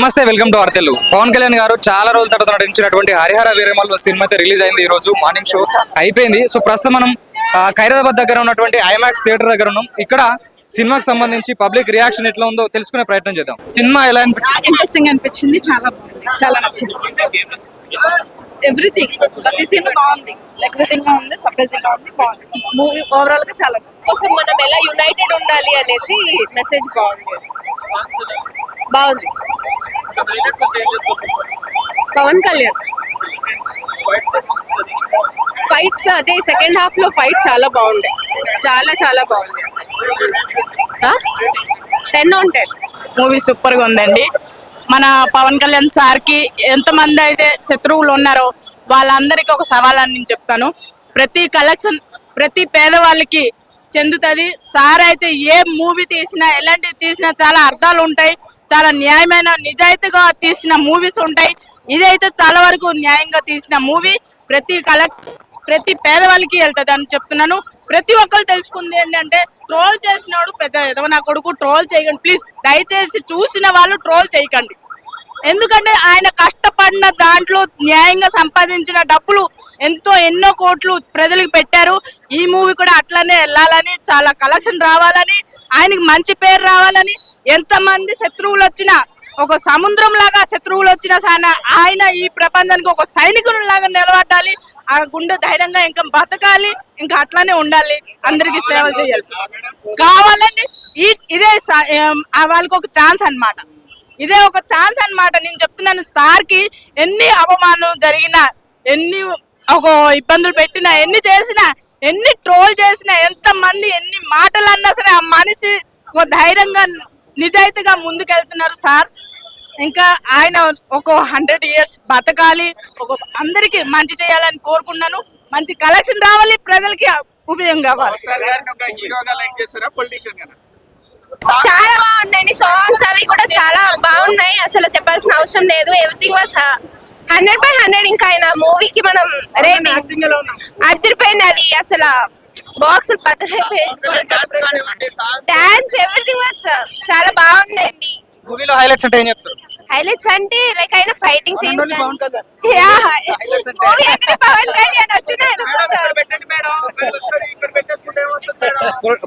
నమస్తే, welcome to వార్తలు. పవన్ కళ్యాణ్ గారు చాలా రోజుల తర్వాత నటించినటువంటి హరిహర వీరమల్లు సినిమా అయితే రిలీజ్ అయింది. ఈ రోజు మార్నింగ్ షో అయిపోయింది. సో ప్రస్తుతం మనం ఖైరతాబాద్ దగ్గర ఉన్నటువంటి ఐమాక్స్ థియేటర్ దగ్గర ఉన్నాం. ఇక్కడ సినిమాకి సంబంధించి పబ్లిక్ రియాక్షన్ ఎట్లా ఉందో తెలుసుకునే ప్రయత్నం చేద్దాం. సినిమా ఎలా అనిపించింది? ఇంట్రెస్టింగ్ అనిపించింది, చాలా బాగుంది, చాలా నచ్చింది. ఎవ్రీథింగ్ ప్రతి సీన్ బాగుంది, ఎవ్రీథింగ్ గా ఉంది, సర్ప్రైజింగ్ గా ఉంది, బాగుంది. మూవీ ఓవరాల్ గా చాలా కోసం మనం ఎలా యునైటెడ్ ఉండాలి అనేసి మెసేజ్ బాగుంది. పవన్ కళ్యాణ్ ఫైట్స్, అదే సెకండ్ హాఫ్ లో ఫైట్ చాలా బాగుండే, చాలా చాలా బాగుంది. 10 on 10 మూవీ సూపర్ గా ఉందండి. మన పవన్ కళ్యాణ్ సార్ కి ఎంతమంది అయితే శత్రువులు ఉన్నారో వాళ్ళందరికీ ఒక సవాలని నేను చెప్తాను. ప్రతి కలెక్షన్ ప్రతి పేదవాళ్ళకి చెందుతుంది. సార్ అయితే ఏ మూవీ తీసినా, ఎలాంటివి తీసినా చాలా అర్థాలు ఉంటాయి, చాలా న్యాయమైన నిజాయితీగా తీసిన మూవీస్ ఉంటాయి. ఇదైతే చాలా వరకు న్యాయంగా తీసిన మూవీ. ప్రతి పేదవాళ్ళకి వెళ్తుంది అని చెప్తున్నాను. ప్రతి ఒక్కరు తెలుసుకుంది ఏంటంటే, ట్రోల్ చేసినాడు పెద్ద ఏదో నా కొడుకు, ట్రోల్ చేయకండి ప్లీజ్. దయచేసి చూసిన వాళ్ళు ట్రోల్ చేయకండి. ఎందుకంటే ఆయన కష్టపడిన దాంట్లో న్యాయంగా సంపాదించిన డబ్బులు ఎన్నో కోట్లు ప్రజలకు పెట్టారు. ఈ మూవీ కూడా అట్లనే వెళ్ళాలని, చాలా కలెక్షన్ రావాలని, ఆయనకి మంచి పేరు రావాలని, ఎంతమంది శత్రువులు వచ్చినా, ఒక సముద్రం లాగా శత్రువులు వచ్చినా ఆయన ఈ ప్రపంచానికి ఒక సైనికుని లాగా నిలబడాలి. ఆ గుండె ధైర్యంగా ఇంకా బతకాలి, ఇంకా అట్లానే ఉండాలి, అందరికి సేవ చేయాలి కావాలండి. ఇదే వాళ్ళకి ఒక ఛాన్స్ అన్నమాట. ఇదే ఒక ఛాన్స్ అన్నమాట. నేను చెప్తున్నాను, సార్ కి ఎన్ని అవమానం జరిగినా, ఎన్ని ఒక ఇబ్బందులు పెట్టినా, ఎన్ని చేసినా, ఎన్ని ట్రోల్ చేసినా, ఎంతమంది ఎన్ని మాటలు అన్నా సరే ఆ మనిషి ఒక ధైర్యంగా నిజాయితీగా ముందుకెళ్తున్నారు సార్. ఇంకా ఆయన ఒక 100 years బతకాలి, అందరికి మంచి చేయాలని కోరుకున్నాను. మంచి కలెక్షన్ రావాలి, ప్రజలకి ఉపయోగం కావాలి. చాలా బాగుందండి. సాంగ్స్ అవి కూడా చాలా బాగున్నాయి, అసలు చెప్పాల్సిన అవసరం లేదు. Everything was 100/100. ఇంకా ఆయన మూవీకి మనం రేటింగ్ అదిరిపోయింది. అది అసలు బాక్స్ డాన్స్ ఎవ్రీథింగ్ వాస్ చాలా బాగుందండి. మూవీలో హైలైట్స్ అంటే ఏం చెప్తారు? హైలైట్స్ అంటే లైక్ ఆయన fighting scenes, Pawan Kalyan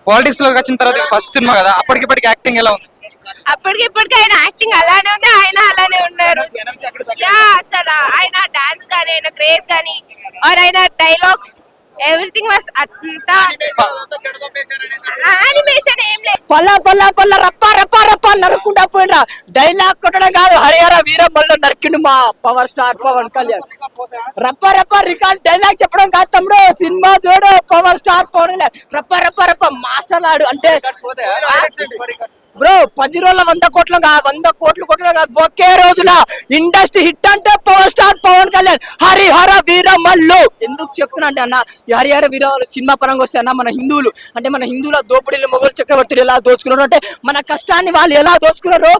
politics లో వచ్చిన తర్వాత ఫస్ట్ సినిమా కదా, అప్పటికిప్పటికి యాక్టింగ్ ఎలా ఉంది? అప్పటికిప్పటికి ఆయన యాక్టింగ్ అలానే ఉంది, ఆయన అలానే ఉన్నారు. అసలు ఆయన డాన్స్ కానీ, ఆయన క్రేజ్ కానీ, ఆర్ ఆయన డైలాగ్స్, ఎవ్రీథింగ్ వాస్ అంతా యానిమేషన్ ఏం లేదు. పల్ల రప్ప నరుక్కుంటా పోయినా డైలాగ్ కొట్టడం కాదు, హరిహర వీరమల్లు నరికిండు మా పవర్ స్టార్ పవన్ కళ్యాణ్. రప్ప రికార్డ్ డైలాగ్ చెప్పడం కాదు తమ్ముడు, సినిమా చూడు. పవర్ స్టార్ పవన్ కళ్యాణ్ రప్ప మాస్టర్ ఆడు అంటే బ్రో 10 రోజుల 100 కోట్లు కాదు, 100 కోట్లు కొట్టడం కాదు, ఒకే రోజున ఇండస్ట్రీ హిట్ అంటే పవర్ స్టార్ పవన్ కళ్యాణ్, హరిహర వీరమల్లు. ఎందుకు చెప్తున్నా అంటే అన్న, ఈ హరిహర వీరమల్లు సినిమా పరంగా వస్తే అన్న, మన హిందువులు అంటే మన హిందువుల దోపిడీలు మొగలు చక్రవర్తులు ఎలా దోచుకున్నారు అంటే, మన కష్టాన్ని వాళ్ళు ఎలా దోచుకున్నారో,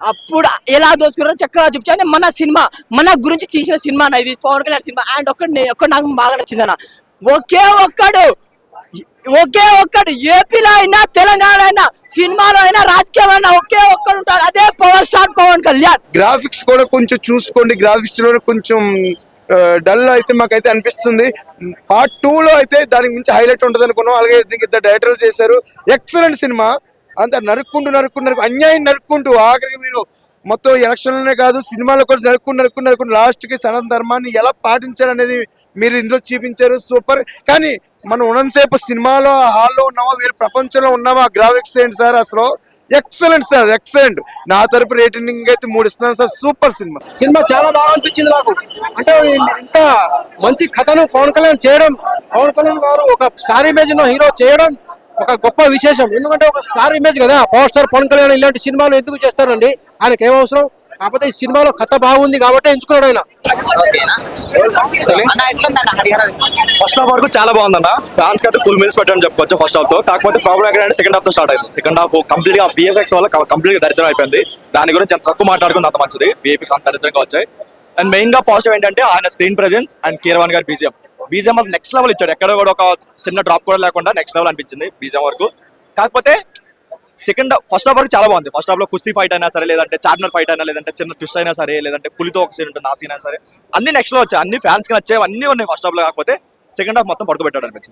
అప్పుడు ఎలా దోచుకున్నారో చక్కగా చూపించాలి. మన సినిమా మన గురించి తీసిన సినిమా అన్న ఇది, పవన్ కళ్యాణ్ సినిమా. అండ్ ఒక్కడు నాకు బాగా నచ్చిందన్న, ఒకే ఒక్కడు ఏపీలో అయినా, తెలంగాణ అయినా, సినిమాలో అయినా, రాజకీయం అయినా ఒకే ఒక్కడు ఉంటాడు, అదే power star Pawan Kalyan. Graphics కూడా కొంచెం చూసుకోండి, గ్రాఫిక్స్ లో కొంచెం డల్ అయితే మాకైతే అనిపిస్తుంది. పార్ట్ 2 లో అయితే దానికి మించి హైలైట్ ఉంటుంది అనుకున్నాం. అలాగే దీనికి ఇద్దరు డైరెక్టర్లు చేశారు, ఎక్సలెంట్ సినిమా. అంత నరుక్కుంటూ అన్యాయం నరుక్కుంటూ ఆఖరికి మీరు మొత్తం ఎలక్షన్లోనే కాదు, సినిమాలో కూడా నరుక్కుంటూ లాస్ట్ కి సనాతన ధర్మాన్ని ఎలా పాటించారనేది మీరు ఇందులో చూపించారు. సూపర్. కానీ మనం ఉన్నంతసేపు సినిమాలో హాల్లో ఉన్నామా, వేరే ప్రపంచంలో ఉన్నామా, గ్రాఫిక్స్ ఏంటి సార్, అసలు ఎక్సలెంట్ సార్, ఎక్సలెంట్. నా తరపు రేటింగ్ అయితే 3 ఇస్తున్నాను సార్. సూపర్ సినిమా చాలా బాగా అనిపించింది నాకు. అంటే ఇంత మంచి కథను పవన్ కళ్యాణ్ చేయడం, పవన్ కళ్యాణ్ గారు ఒక స్టార్ ఇమేజ్ లో హీరో చేయడం ఒక గొప్ప విశేషం. ఎందుకంటే ఒక స్టార్ ఇమేజ్ కదా పవర్ స్టార్ పవన్ కళ్యాణ్. ఇలాంటి సినిమాలు ఎందుకు చేస్తారండి, ఆయనకి ఏం అవసరం? కాకపోతే ఈ సినిమాలో కథ బాగుంది కాబట్టి ఎంచుకున్నాడు ఆయన. ఫస్ట్ హాఫ్ వరకు చాలా బాగుందన్న, ఫ్యాన్స్ కి అయితే ఫుల్ మీల్స్ పెట్టని చెప్పుకోవచ్చు ఫస్ట్ హాఫ్ తో. కాకపోతే ప్రాబ్లం ఎక్కడ సెకండ్ హాఫ్ తో స్టార్ట్ అయింది. సెకండ్ హాఫ్ కంప్లీట్ గా VFX వల్ల కంప్లీట్ గా దరిద్రం అయిపోయింది. దాని గురించి ఎంత తక్కువ మాట్లాడుకుంటే అంత మంచిది. VFX అంత దరిద్రంగా వచ్చాయి. అండ్ మెయిన్ గా పాజిటివ్ ఏంటంటే ఆయన స్క్రీన్ ప్రెజెన్స్ అండ్ కీరవాణి గారి బీజిఎం నెక్స్ట్ లెవెల్ ఇచ్చాడు. ఎక్కడ కూడా ఒక చిన్న డ్రాప్ కూడా లేకుండా నెక్స్ట్ లెవెల్ అనిపించింది బీజిఎం వరకు. కాకపోతే సెకండ్ ఫస్ట్ హాఫ్ వరకు చాలా బాగుంది. ఫస్ట్ హాఫ్ లో కుస్తీ ఫైట్ అయినా సరే, లేదంటే చార్మినార్ ఫైట్ అయినా, లేదంటే చిన్న ట్విస్ట్ అయినా సరే, లేదంటే పులితో ఒక సీన్ ఉంటుంది ఆ సీన్ అయినా సరే, అన్ని నెక్స్ట్ లో వచ్చాయి, అన్ని ఫ్యాన్స్ కి నచ్చేవి అన్ని ఉన్నాయి ఫస్ట్ హాఫ్ లో. కాకపోతే సెకండ్ హాఫ్ మొత్తం పడుకోబెట్టాడు అనిపించింది.